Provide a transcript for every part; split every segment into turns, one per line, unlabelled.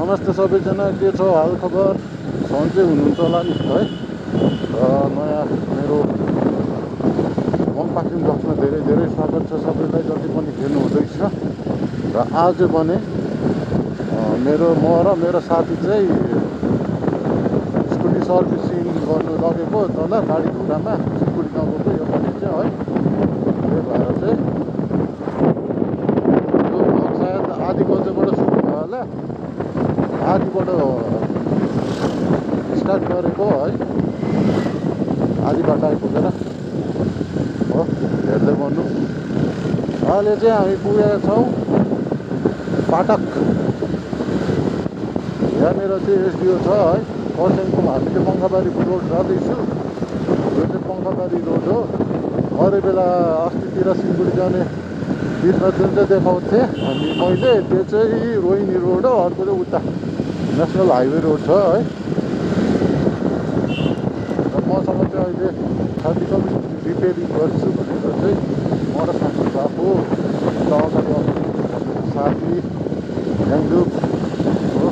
नमस्ते सबैजना, के छ हाल खबर? सन्चै हुनुहुन्छ होला नि है। र नयाँ मेरो मङपाक्रिङ ब्लग्समा धेरै धेरै स्वागत छ सबैलाई जति पनि हेर्नु हुँदैछ। र आज भने म र मेरो साथी चाहिँ स्कुटी सर्भिसिङ गर्नु लगेको तल गाडी धुरामा स्कुटी नगएको यो पालि चाहिँ है। त्यही भएर चाहिँ यो भ्लग सायद आधी बजेबाट सुरु भयो होला, आधीबाट स्टार्ट गरेको है, आधी बाटो आइपुगेर हो हेर्दै गर्नु। अहिले चाहिँ हामी पुगेका छौँ फाटक। यहाँनिर चाहिँ एसडिओ छ है खरसाङको। हामीले पङ्खाबारी रोड जाँदैछु, यो चाहिँ पङ्खाबारी रोड हो। अरू बेला अस्तितिर सिलगढी जाने बिचमा जुन चाहिँ देखाउँथे मैले त्यो चाहिँ रोहिणी रोड हो, अर्को चाहिँ उता नेसनल हाइवे रोड छ है। र मसँग चाहिँ अहिले साथीको रिपेयरिङ गर्छु भनेर चाहिँ म र साथी गएको अगाडि साथी ह्याङडुप हो।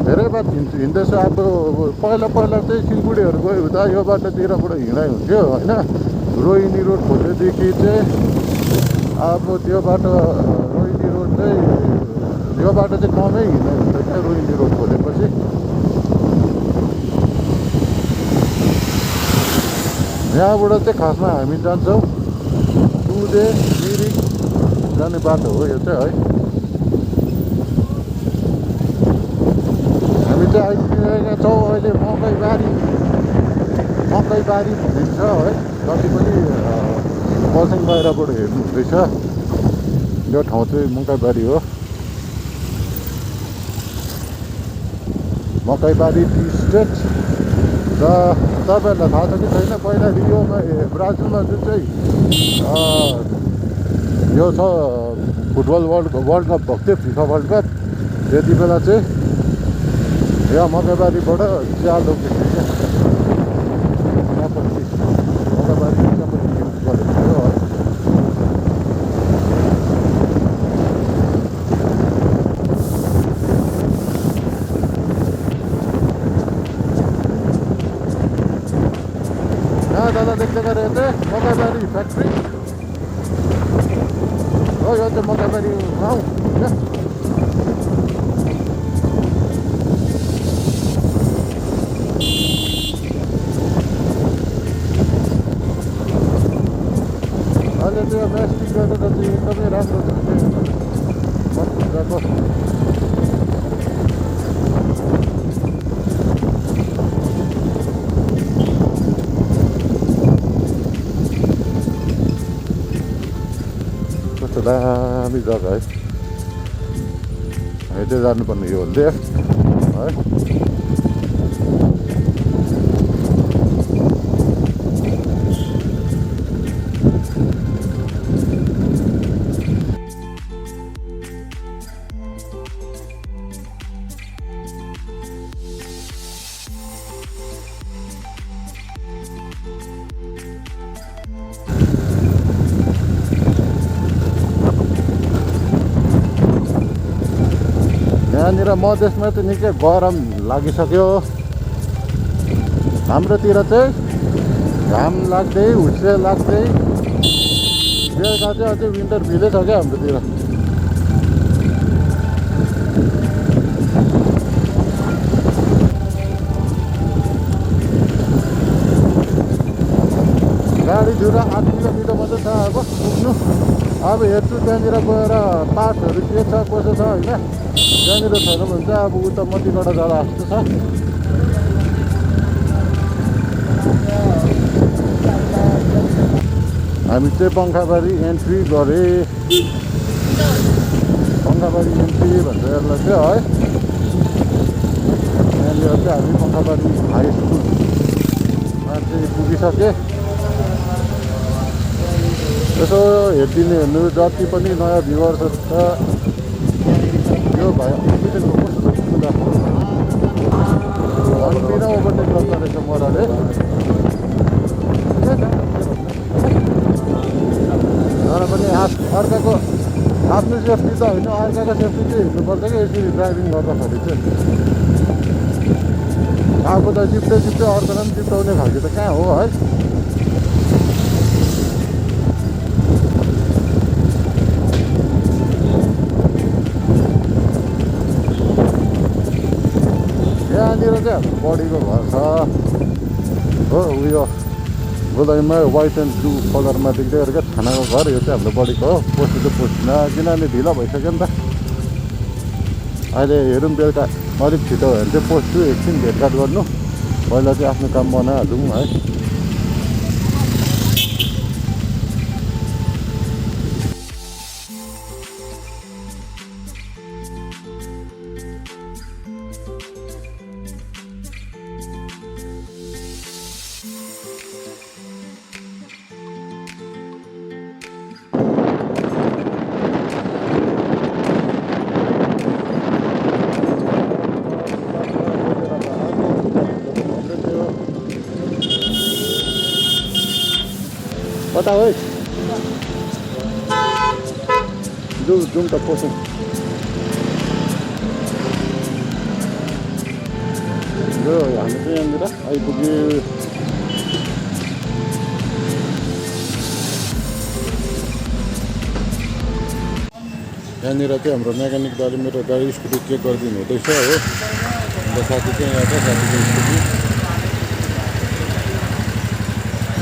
धेरै बात हिँड्दैछु। अब पहिला चाहिँ सिलगढीहरू गयो हुँदा यो बाटोतिरबाट हिँडाइ हुन्थ्यो होइन। रोहिणी रोड खोलेदेखि चाहिँ अब त्यो बाटो रोहिणी रोड चाहिँ यो बाटो चाहिँ कमै हिँडाइ हुँदैन रोहिणी रोड खोलेपछि। यहाँबाट चाहिँ खासमा हामी जान्छौँ टुदे मिरिक जाने बाटो हो यो चाहिँ है। हामी चाहिँ आइपुगेका छौँ अहिले मकैबारी भनिन्छ है। जति पनि खरसाङ बाहिरबाट हेर्नु हुँदैछ यो ठाउँ चाहिँ मकैबारी हो। मकैबारी टी स्टेट। र तपाईँहरूलाई थाहा छ कि छैन, पहिला रियोमा ब्राजिलमा जुन चाहिँ यो छ फुटबल वर्ल्ड कप भएको थियो, फिफा वर्ल्ड कप, त्यति बेला चाहिँ यहाँ मकैबारीबाट चिया लोकेको थियो क्या। मकैबारी चियापत्ती युज गरेको थियो है। यहाँ दादा देख्दै गरे चाहिँ मकैबारी फ्याक्ट्री हो। यो चाहिँ मकैबारी गाउँ क्या। अहिले त्यो म्यास्टिक गरेर चाहिँ एकदमै राम्रो छ मजाको। कस्तो दामी जग्गा है। हामी चाहिँ जानुपर्ने यो लेफ्ट है। यहाँनिर मधेसमा चाहिँ निकै गरम लागिसक्यो। हाम्रोतिर चाहिँ घाम लाग्दै हुस्से लाग्दै बेलुका चाहिँ अझै विन्टर फिलै छ क्या हाम्रोतिर। गाडी धुरा 8 किलोमिटर मात्रै छ अब पुग्नु। अब हेर्छु त्यहाँनिर गएर पार्टहरू के छ कसो छ होइन। त्यहाँनिर छैन भने चाहिँ अब उता मतिगढा जाँदा जस्तो छ। हामी चाहिँ पङ्खाबारी एन्ट्री गरे। पङ्खाबारी एन्ट्री भन्छ यसलाई चाहिँ है। यहाँनिर चाहिँ हामी पङ्खाबारी हाई स्कुलमा चाहिँ पुगिसके। यसो हेर्नु जति पनि नयाँ भ्युवर्सहरू छ यो भाइ अहिलेको कस्तो पुग्दा अन्तिना ओभरटेक गर्दो रहेछ मजाले। तर पनि अर्काको आफ्नो सेफ्टी त होइन, अर्काको सेफ्टी चाहिँ हेर्नुपर्छ क्या यसरी ड्राइभिङ गर्दाखेरि चाहिँ। आफू त चिप्टो अर्कोलाई पनि चिप्टाउने खालको त कहाँ हो है। यहाँनिर चाहिँ हाम्रो बडीको घर छ हो। उयो गोदाइमा व्हाइट एन्ड ब्लू कलरमा देख्दै क्या थानाको घर। यो चाहिँ हाम्रो बडीको हो। पोस्ट त पोस्ट किनभने ढिलो भइसक्यो नि त। अहिले हेरौँ बेलुका अलिक छिटो भयो भने चाहिँ पोस्छु, एकछिन भेटघाट गर्नु। पहिला चाहिँ आफ्नो काम बनाइहालौँ है। कता है जाउँ त पसौँ। यो हामी चाहिँ यहाँनिर आइपुग्यो। यहाँनिर चाहिँ हाम्रो मेकानिक दाले मेरो गाडी स्कुटी चेक गरिदिनु हुँदैछ हो। अन्त साथी चाहिँ यहाँ छ, साथीको स्कुटी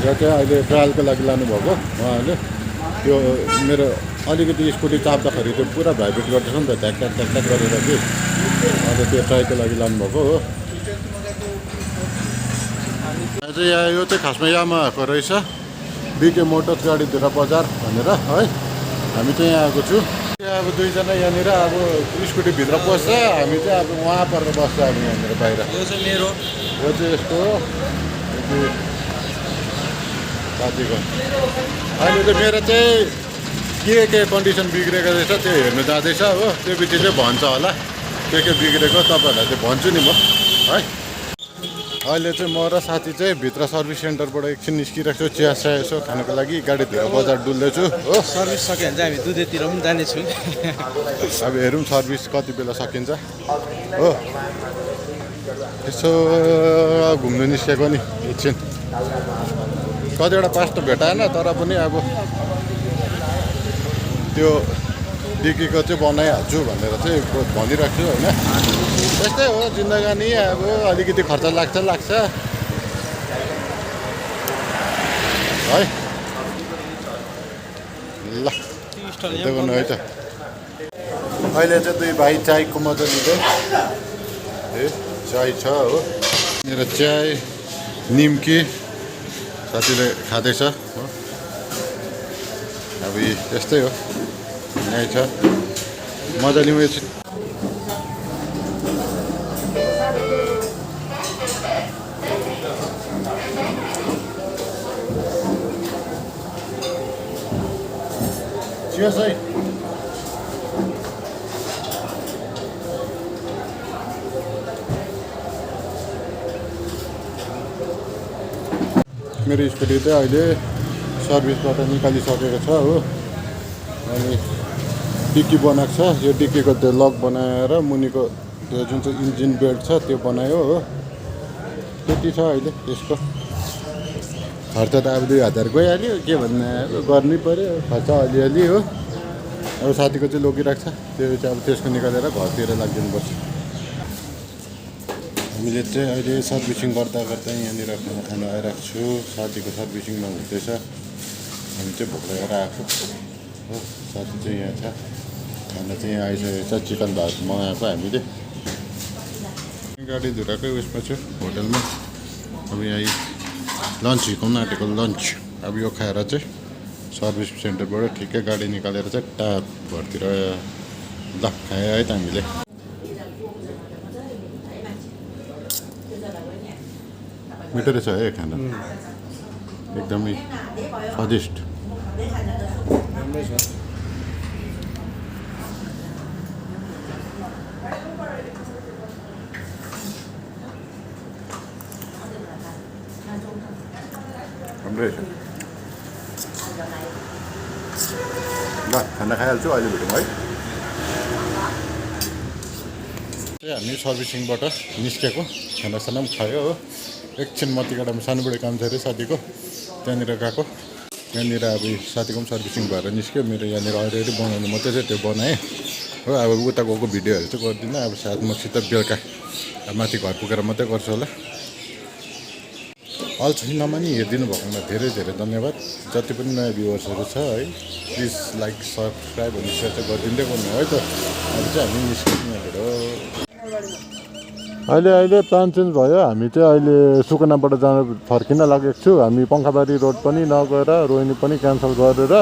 यहाँ चाहिँ अहिले ट्रायलको लागि लानुभएको उहाँहरूले। त्यो मेरो अलिकति स्कुटी चाप्दाखेरि त्यो पुरा भाइब्रेट गर्दैछ नि त, ढ्याक ढ्याक ढ्याक ढ्याक गरेर चाहिँ। अन्त त्यो ट्रायलको लागि लानुभएको हो। चाहिँ यहाँ यो चाहिँ खासमा यामाहाको रहेछ, बिके मोटर्स गाडीधुरा बजार भनेर है। हामी चाहिँ यहाँ आएको छु। अब दुईजना यहाँनिर अब स्कुटीभित्र पस्छ, हामी चाहिँ अब उहाँ परेर बस्छ। अब यहाँनिर बाहिर यो चाहिँ मेरो, यो चाहिँ यसको साथीको। अहिले चाहिँ मेरो चाहिँ के कन्डिसन बिग्रेको रहेछ त्यो हेर्नु जाँदैछ हो। त्यो पछि चाहिँ भन्छ होला के बिग्रेको, तपाईँहरूलाई चाहिँ भन्छु नि म है। अहिले चाहिँ म र साथी चाहिँ भित्र सर्भिस सेन्टरबाट एकछिन निस्किरहेको छु, चिया चिया यसो खानको लागि। गाडीतिर बजार डुल्दैछु हो।
सर्भिस सक्यो भने चाहिँ हामी दुधेतिर पनि जानेछौँ।
अब हेरौँ सर्भिस कति बेला सकिन्छ हो। यसो घुम्नु निस्केको नि एकछिन। कतिवटा पास त भेटाएन, तर पनि अब त्यो डिकीको चाहिँ बनाइहाल्छु भनेर चाहिँ भनिरहेको छु होइन। त्यस्तै हो जिन्दगानी, अब अलिकति खर्च लाग्छ है। ल हेर्दै गर्नु है त। अहिले चाहिँ दुई भाइ चायको मजा लिँदै। ए चाय छ हो, मेरो चाय निम्की साथीले खाँदैछ हो। अब यस्तै हो, यहीँ छ मजा लिउँ एकछिन। चियर्स है। मेरो स्कुटी चाहिँ अहिले सर्भिसबाट निकालिसकेको छ हो। अनि डिक्की बनाएको छ। यो डिक्कीको त्यो लक बनाएर मुनिको त्यो जुन चाहिँ इन्जिन बेल्ट छ त्यो बनायो हो। त्यति छ अहिले त्यसको खर्च त। अब 2000 गइहाल्यो, के भन्ने गर्नै पऱ्यो खर्च अलिअलि हो। अब साथीको चाहिँ लोकिरहेको छ, त्यो चाहिँ अब त्यसको निकालेर घरतिर लागिदिनुपर्छ। हामीले चाहिँ अहिले सर्भिसिङ गर्दा यहाँनिर खाना खानु आइरहेको छु। साथीको सर्भिसिङमा हुँदैछ, हामी चाहिँ भोक लागेर आएको हो। साथी चाहिँ यहाँ छ, खाना चाहिँ यहाँ आइसकेको छ। चिकन भात मगाएको हामीले। गाडी धुराकै उयसमा छु, होटलमा। अब यहाँ लन्च हिर्काउनु आँटेको लन्च। अब यो खाएर चाहिँ सर्भिस सेन्टरबाट ठिकै गाडी निकालेर चाहिँ टाप घरतिर ल खायो है त हामीले। मिठो रहेछ है खाना, एकदमै स्वादिष्ट। राम्रै रहेछ। ल खाना खाइहाल्छु, अहिले भेटौँ है। हामी सर्भिसिङबाट निस्केको खानासाना पनि खायो हो एकछिन मतिगढामा सानोबडे काम थियो अरे साथीको त्यहाँनिर गएको यहाँनिर अब साथीको पनि सर्भिसिङ भएर निस्क्यो मेरो यहाँनिर अलरेडी बनाउनु मात्रै चाहिँ त्यो बनाएँ हो अब उता गएको भिडियोहरू चाहिँ गर्दिनँ अब सायद मसित बेलुका माथि घर पुगेर मात्रै गर्छु होला अल्छिनमा नि हेरिदिनु भएकोमा धेरै धेरै धन्यवाद जति पनि नयाँ भ्युवर्सहरू छ है प्लिज लाइक सब्सक्राइब अनि सेयर चाहिँ गरिदिँदै गर्नु है त अब चाहिँ हामी निस्क्यौँ यहाँबाट अहिले प्लान चेन्ज भयो हामी चाहिँ अहिले सुकुनाबाट जान फर्किन लागेको छु हामी पङ्खाबारी रोड पनि नगएर रोहिणी पनि क्यान्सल गरेर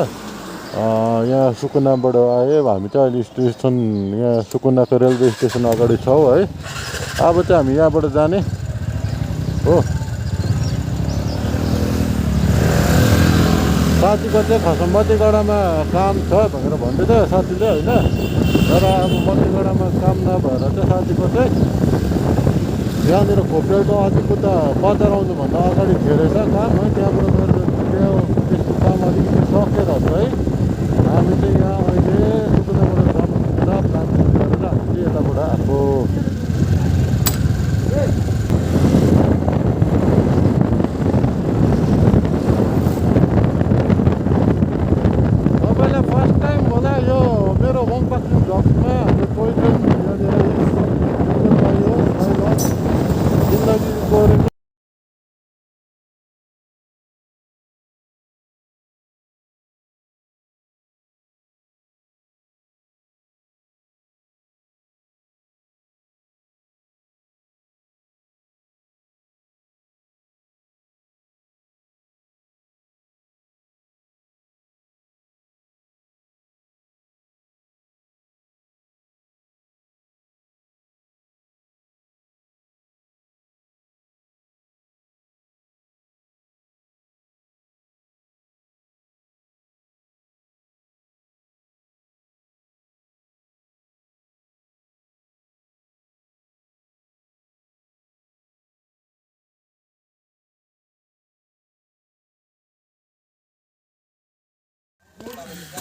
यहाँ सुकुनाबाट आयो हामी चाहिँ अहिले स्टेसन यहाँ सुकुनाको रेलवे स्टेसन अगाडि छौँ है अब चाहिँ हामी यहाँबाट जाने हो साथीको चाहिँ खासमा मतिगढामा काम छ भनेर भन्दै थियो साथीले होइन तर अब मतिगढामा काम नभएर चाहिँ साथीको चाहिँ यहाँनिर खोपेलको अलिक उता बजार आउनुभन्दा अगाडि धेरै छ काम है त्यहाँबाट गएर त्यस्तो काम अलिकति सकेर है हामी चाहिँ यहाँ अहिले सुकुनाबाट जानु प्लान गरेर हामी चाहिँ यताबाट आएको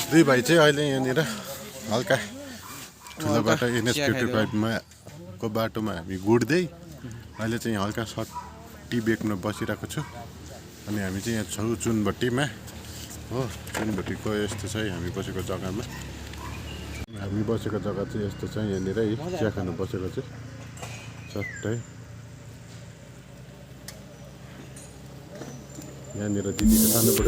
दुई भाइ चाहिँ अहिले यहाँनिर हल्का ठुलो बाटो NH 55मा को बाटोमा हामी गुड्दै अहिले चाहिँ हल्का सर्ट टी बेच्न बसिरहेको छु अनि हामी चाहिँ यहाँ छौँ चुनभट्टीमा हो चुनभट्टीको यस्तो छ हामी बसेको जग्गामा हामी बसेको जग्गा चाहिँ यस्तो छ यहाँनिर चिया खानु बसेको चाहिँ सट्टै यहाँनिर दिदीको सानोबाट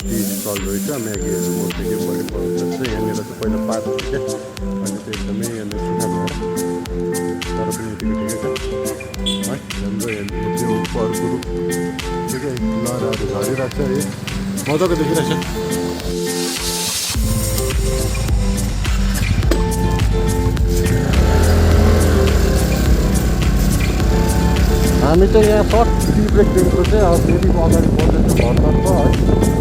टी स्टल रहेछ म्यागीहरू मोटे के पनि पाउँछ यहाँनिर चाहिँ पहिला पार्क थियो क्या अहिले चाहिँ एकदमै यहाँनिर सुना भएर तर पनि यतिको ठिकै छ है हाम्रो यहाँनिर चाहिँ उपरको ठिकै लहराहरू झरिरहेको छ है मजाको देखिरहेछ हामी चाहिँ यहाँ सर्ट टी ब्रेक दिएको चाहिँ अब फेरि अगाडि बढ्दैछ घरतर्फ है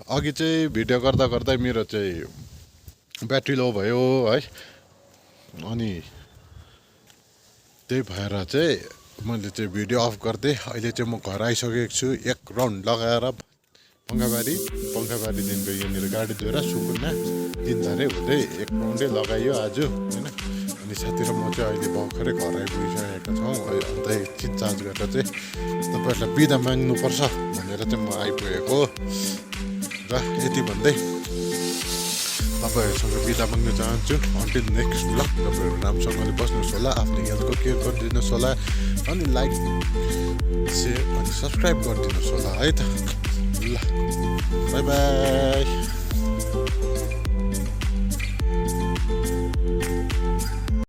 अघि चाहिँ भिडियो गर्दा गर्दै मेरो चाहिँ ब्याट्री लो भयो है अनि त्यही भएर चाहिँ मैले चाहिँ भिडियो अफ गर्दै अहिले चाहिँ म घर आइसकेको छु एक राउन्ड लगाएर पङ्खाबारीदेखिको यहाँनिर गाडी धोएर सुकुना दिनधारे हुँदै एक राउन्डै लगाइयो आज होइन अनि साथी र म चाहिँ अहिले भर्खरै घर आइपुगिसकेका छौँ अन्त एकछिन चार्ज गरेर चाहिँ तपाईँहरूलाई बिदा माग्नुपर्छ भनेर चाहिँ म आइपुगेको र यति भन्दै तपाईँहरूसँग बिदा माग्न चाहन्छु अन्टिल नेक्स्ट ब्लग तपाईँहरू राम्रोसँगले बस्नुहोस् होला आफ्नो हेल्थको केयर गरिदिनुहोस् होला अनि लाइक सेयर अनि सब्सक्राइब गरिदिनुहोस् होला है त ल बाई बाई